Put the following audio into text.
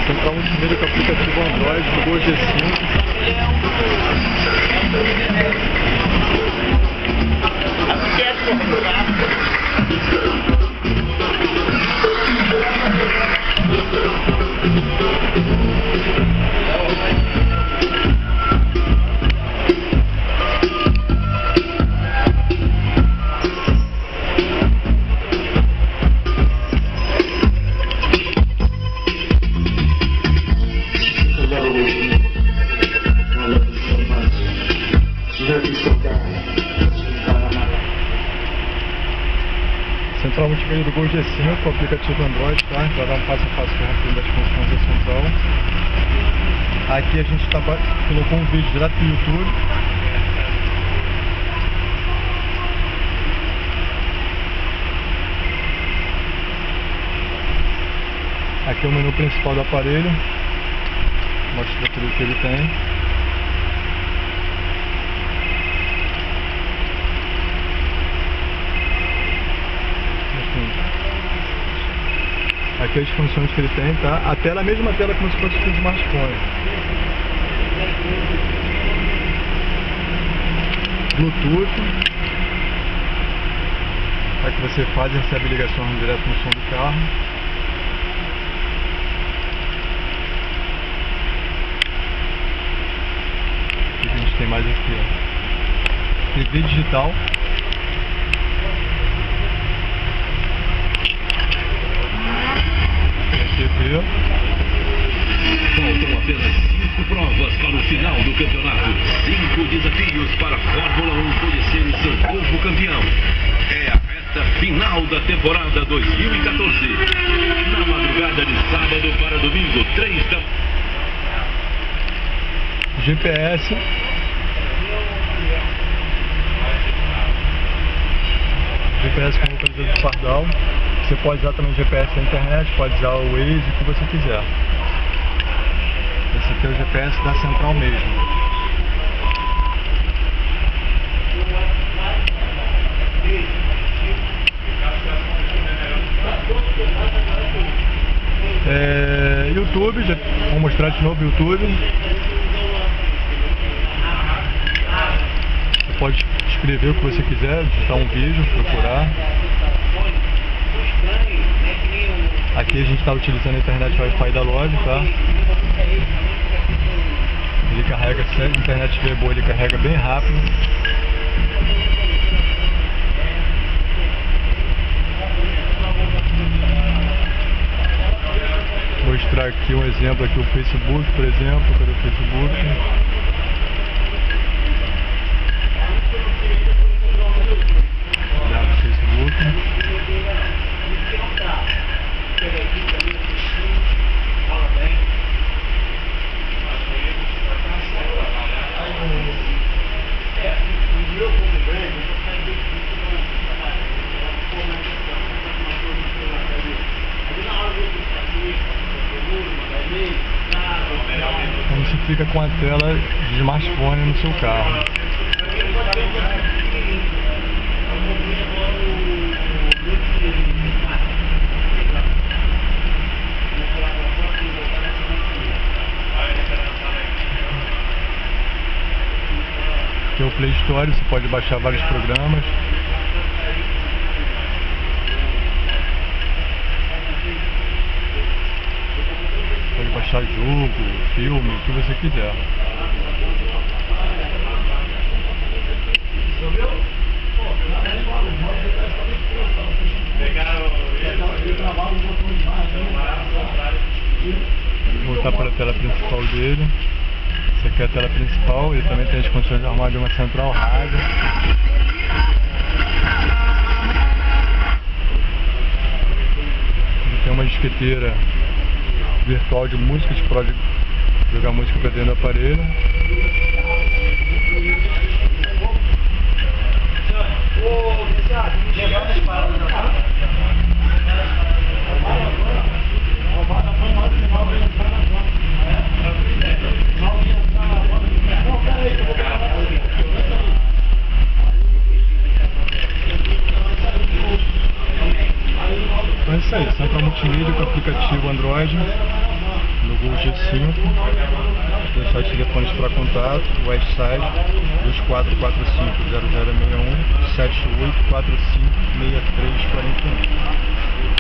Central multimídia com aplicativo Android do Gol G5. Central multimídia do Gol G5 com o aplicativo Android, tá? Vai dar um passo a passo rápido das funções da central. Aqui a gente colocou um vídeo direto do YouTube. Aqui é o menu principal do aparelho. Mostra tudo que ele tem. Aqui as funções que ele tem, tá? A tela é a mesma tela como se fosse um smartphone. Bluetooth. Aqui você faz e recebe ligação direto no som do carro. O que a gente tem mais aqui, ó? TV digital. Faltam apenas 5 provas para o final do campeonato. 5 desafios para a Fórmula 1 conhecer o seu novo campeão. É a reta final da temporada 2014. Na madrugada de sábado para domingo, 3 da... GPS. GPS com localizador de pardal. Você pode usar também o GPS na internet, pode usar o Waze, o que você quiser. Esse aqui é o GPS da central mesmo. YouTube, já vou mostrar de novo o YouTube. Você pode escrever o que você quiser, digitar um vídeo, procurar. Aqui a gente está utilizando a internet Wi-Fi da loja, tá? Ele carrega, se a internet estiver boa, ele carrega bem rápido. Vou mostrar aqui um exemplo, aqui o Facebook, por exemplo. Cadê o Facebook? Olhar no Facebook. Então você fica com a tela de smartphone no seu carro. Aqui é o Play Store, você pode baixar vários programas. Pode baixar jogo, filme, o que você quiser. Vou voltar para a tela principal dele. Essa aqui é a tela principal, ele também tem as condições de armar de uma central rádio. Ele tem uma disqueteira virtual de música, a gente pode jogar música para dentro do aparelho. Então é isso aí, central multimídia com aplicativo Android no Gol G5. Deixar os telefones para contato, Westside 2445-0061 7845-6341.